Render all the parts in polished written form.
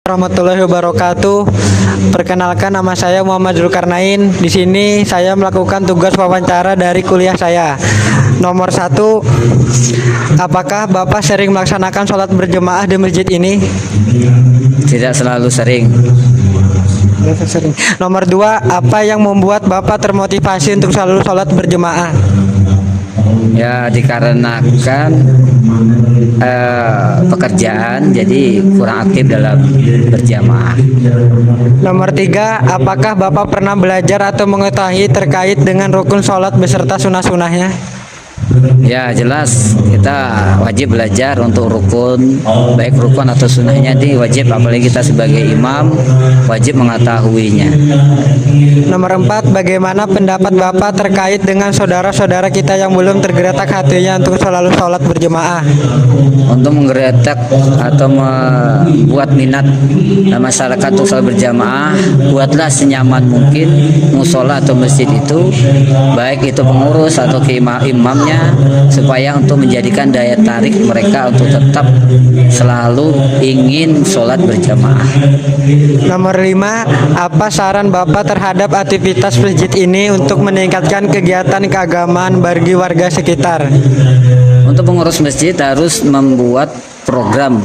Warahmatullahi wabarakatuh. Perkenalkan, nama saya Muhammad Zulkarnain. Di sini saya melakukan tugas wawancara dari kuliah saya. Nomor 1, apakah Bapak sering melaksanakan sholat berjamaah di masjid ini? Tidak selalu sering. Nomor 2, apa yang membuat Bapak termotivasi untuk selalu sholat berjamaah? Ya, dikarenakan pekerjaan, jadi kurang aktif dalam berjamaah. Nomor 3, apakah Bapak pernah belajar atau mengetahui terkait dengan rukun sholat beserta sunah-sunahnya? Ya, jelas kita wajib belajar untuk rukun, baik rukun atau sunnahnya ini wajib, apalagi kita sebagai imam wajib mengetahuinya. Nomor 4, bagaimana pendapat Bapak terkait dengan saudara-saudara kita yang belum tergerak hatinya untuk selalu sholat berjamaah? Untuk menggeretak atau membuat minat masyarakat untuk sholat berjamaah, buatlah senyaman mungkin musola atau masjid itu, baik itu pengurus atau imamnya, supaya untuk menjadikan daya tarik mereka untuk tetap selalu ingin sholat berjamaah. Nomor 5, apa saran Bapak terhadap aktivitas masjid ini untuk meningkatkan kegiatan keagamaan bagi warga sekitar? Untuk pengurus masjid harus membuat program.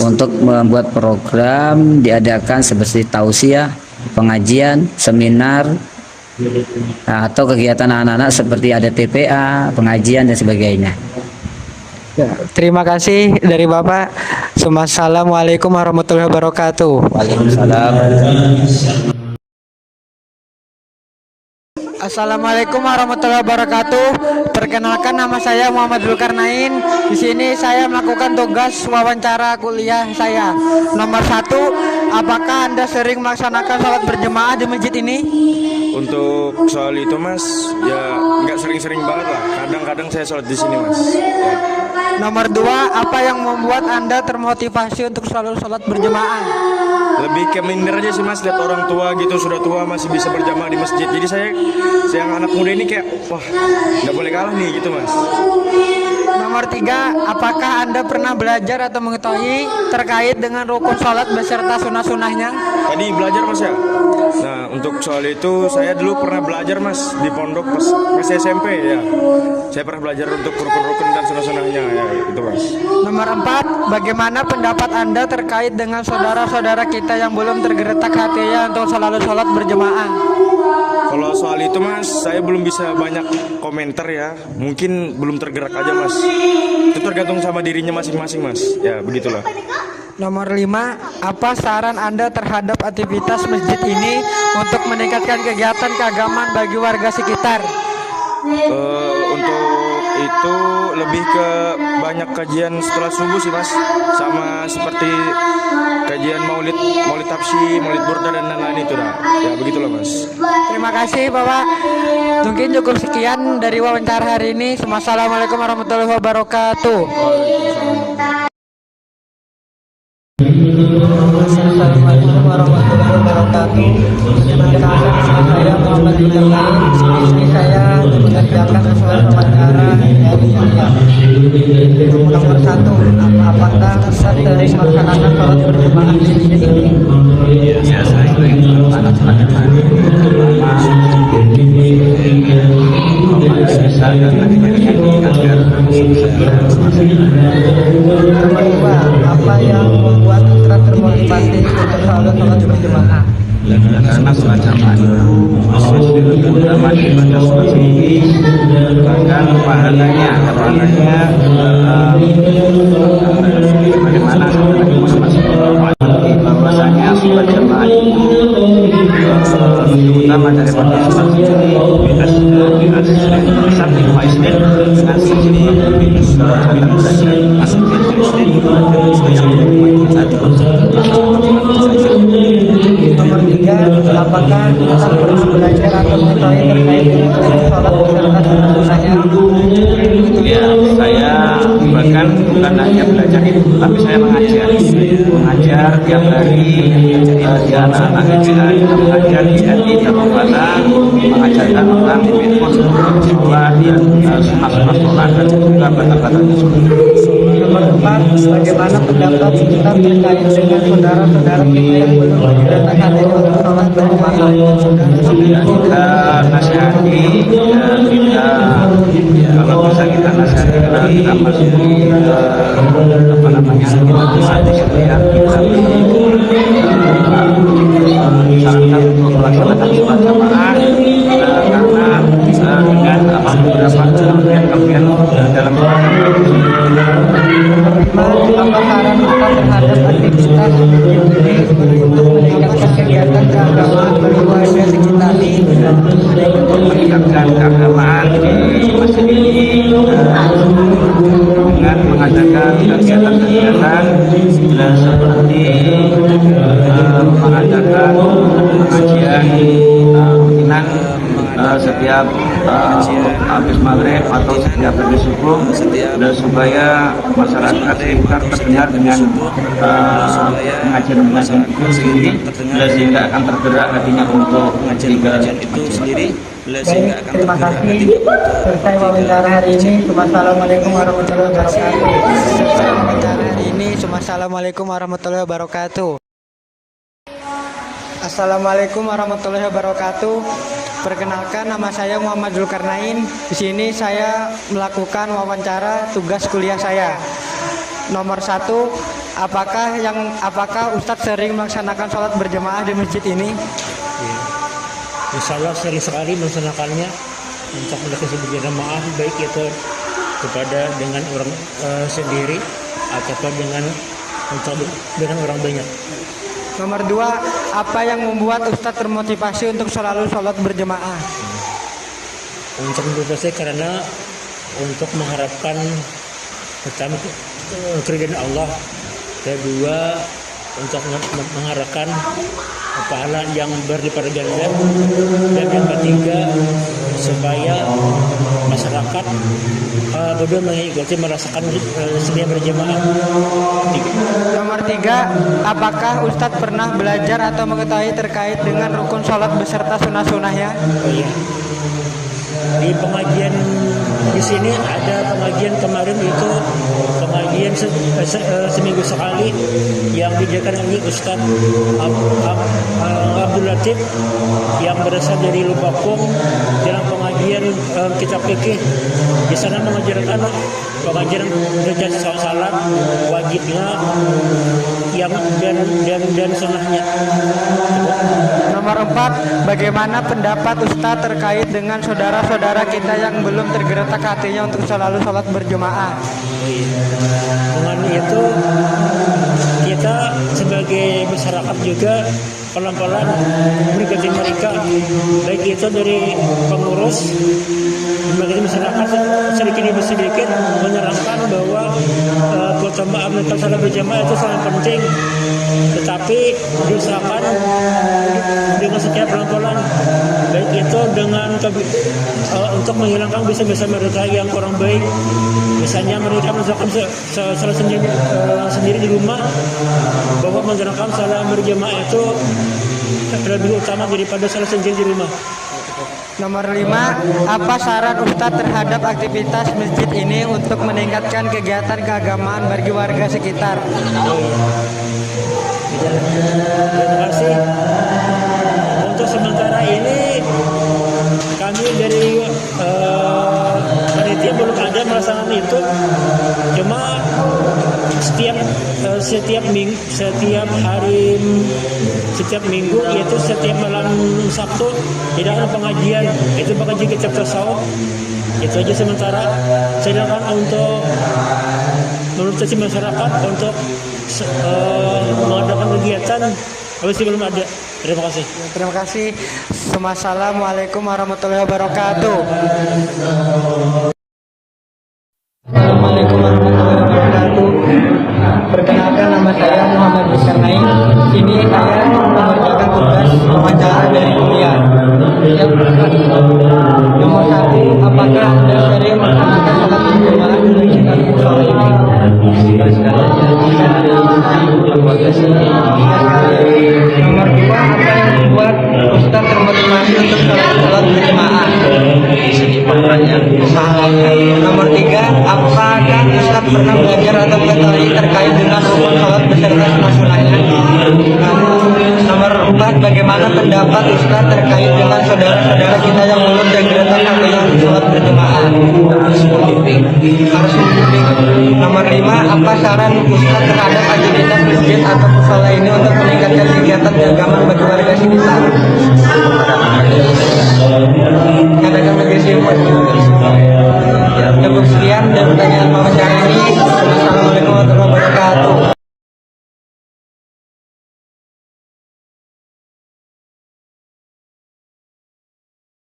Untuk membuat program diadakan seperti tausiah, pengajian, seminar, atau kegiatan anak-anak seperti ada TPA, pengajian dan sebagainya. Ya, terima kasih dari Bapak. Assalamualaikum warahmatullahi wabarakatuh. Waalaikumsalam. Assalamualaikum warahmatullahi wabarakatuh. Perkenalkan, nama saya Muhammad Zulkarnain. Di sini saya melakukan tugas wawancara kuliah saya. Nomor 1, apakah Anda sering melaksanakan sholat berjamaah di masjid ini? Untuk soal itu Mas, ya nggak sering-sering banget lah. Kadang-kadang saya sholat di sini Mas. Ya. Nomor 2, apa yang membuat Anda termotivasi untuk selalu sholat berjamaah? Lebih ke minder aja sih Mas, lihat orang tua gitu, sudah tua masih bisa berjamaah di masjid. Jadi saya yang anak muda ini kayak, wah nggak boleh kalah nih gitu Mas. Nomor 3, apakah Anda pernah belajar atau mengetahui terkait dengan rukun sholat beserta sunah-sunahnya? Tadi belajar Mas ya. Nah untuk soal itu saya dulu pernah belajar Mas di pondok pas SMP ya. Saya pernah belajar untuk rukun-rukun dan sunah-sunahnya ya itu Mas. Nomor 4, bagaimana pendapat Anda terkait dengan saudara-saudara kita yang belum tergerak hatinya untuk selalu sholat berjamaah? Kalau soal itu Mas, saya belum bisa banyak komentar ya. Mungkin belum tergerak aja Mas. Itu tergantung sama dirinya masing-masing Mas. Ya begitulah. Nomor 5, apa saran Anda terhadap aktivitas masjid ini untuk meningkatkan kegiatan keagamaan bagi warga sekitar? Untuk itu lebih ke banyak kajian setelah subuh sih Mas, sama seperti kajian maulid tafsir, maulid burda dan lain-lain itu dah. Ya begitulah Mas. Terima kasih Bapak. Mungkin cukup sekian dari wawancara hari ini. Assalamualaikum warahmatullahi wabarakatuh. Assalamualaikum warahmatullahi wabarakatuh. Perkenalkan, saya Muhammad Zulkarnain. Di sini saya mengerjakan sesuai wawancara dari kuliah. Nomor 1, apakah Anda sering melaksanakan sholat berjamaah di masjid ini? Ya, saya sering melaksanakan Nomor 2, apa yang membuat Anda termotivasi untuk selalu sholat berjamaah? karena sholat jamaah itu utama daripada sholat sendiri, bahkan pahalanya bagaimana masing-masing bahwasanya sholat jamaah itu utama daripada sholat sendiri. Nomor 3, apakah kita pernah belajar atau mengetahui terkait dengan sholat beserta sunah-sunahnya? Ya, saya bahkan bukan hanya belajar itu, tapi saya mengajar hari di anak-anak GPI pengajian GPI Kabupaten mengajarkan tentang fikih sholat dan sunnah sholat dan juga bata-bata Nomor 4, bagaimana pendapat kita terkait dengan saudara-saudara kita yang belum dinyatakan untuk sholat berjamaah? kita nasihati kita kalau bisa kita nasihati karena kita masih apa namanya kita bisa disediakan kita disarankan untuk melaksanakan sholat jamaah karena dengan beberapa kemudian dalam sholat Apa saran kita terhadap aktivitas ini untuk meningkatkan kegiatan keagamaan bagi warga sekitar untuk meningkatkan keagamaan di masjid ini dengan mengadakan kegiatan-kegiatan seperti mengadakan pengajian rutinan setiap habis maghrib atau setiap habis subuh dan supaya masyarakat sekitar terdengar dengan pengajian itu sendiri sehingga akan tergerak hatinya untuk pengajian itu sendiri. Terima kasih. Selesai wawancara hari ini. Wassalamualaikum warahmatullahi wabarakatuh. Selesai wawancara hari ini. Assalamualaikum warahmatullahi wabarakatuh. Assalamualaikum warahmatullahi wabarakatuh. Perkenalkan, nama saya Muhammad Zulkarnain. Di sini saya melakukan wawancara tugas kuliah saya. Nomor 1, apakah Ustadz sering melaksanakan sholat berjamaah di masjid ini? Insya Allah sering sekali melaksanakannya untuk melakukan berjamaah, baik itu kepada dengan orang sendiri ataupun dengan orang banyak. Nomor 2, apa yang membuat Ustadz termotivasi untuk selalu sholat berjamaah? Untuk motivasi karena untuk mengharapkan pertama keridhaan Allah, kedua untuk mengharapkan pahala yang berlipat ganda, dan yang ketiga supaya masyarakat berdua mengikuti merasakan sedia berjamaah. Nomor 3, apakah Ustadz pernah belajar atau mengetahui terkait dengan rukun sholat beserta sunnah-sunnahnya? Oh iya. Di pengajian di sini ada pengajian kemarin itu pengajian seminggu sekali yang dijalankan oleh Ustadz Abdul Latif yang berasal dari Lubakung dalam pengajian kitab fikih. Di sana mengajarkan pengajaran derajat salat wajibnya yang dan sunnahnya. Nomor 4, bagaimana pendapat Ustadz terkait dengan saudara-saudara kita yang belum tergerak hatinya untuk selalu sholat berjamaah? Dengan itu kita sebagai masyarakat juga pelan-pelan mengikuti mereka, baik itu dari pengurus sebagai masyarakat sedikit demi sedikit menerangkan bahwa keutamaan melakukan salat berjamaah itu sangat penting, tetapi diusahakan dengan secara pelan-pelan, baik itu dengan untuk menghilangkan bisa-bisa mereka yang kurang baik. Misalnya mereka melakukan salat sendiri di rumah, bahwa mengerjakan salat berjamaah itu lebih utama daripada salat sendiri di rumah. Nomor 5, apa saran Ustadz terhadap aktivitas masjid ini untuk meningkatkan kegiatan keagamaan bagi warga sekitar? Terima kasih. Untuk sementara ini kami dari panitia belum ada melaksanakan itu. Cuma setiap minggu yaitu setiap malam Sabtu tidak ada pengajian, itu pengajian kitab tasawuf. Itu aja sementara. Sedangkan untuk menuntut masyarakat untuk mengadakan kegiatan masih belum ada. Terima kasih. Terima kasih. Assalamualaikum warahmatullahi wabarakatuh. Assalamualaikum warahmatullahi wabarakatuh. Perkenalkan, nama saya Muhammad Zulkarnain. Sini saya mengerjakan tugas wawancara dari kuliah. Nomor 1, apakah Anda sering melaksanakan sholat berjamaah di sekitar musola ini? bagaimana pendapat Ustaz terkait dengan saudara-saudara kita yang belum dan geretakan dalam sholat berjamaah? Harus membimbing. Nomor 5, apa saran Ustaz terhadap aktivitas masjid atau musola ini untuk meningkatkan kegiatan keagamaan bagi warga sini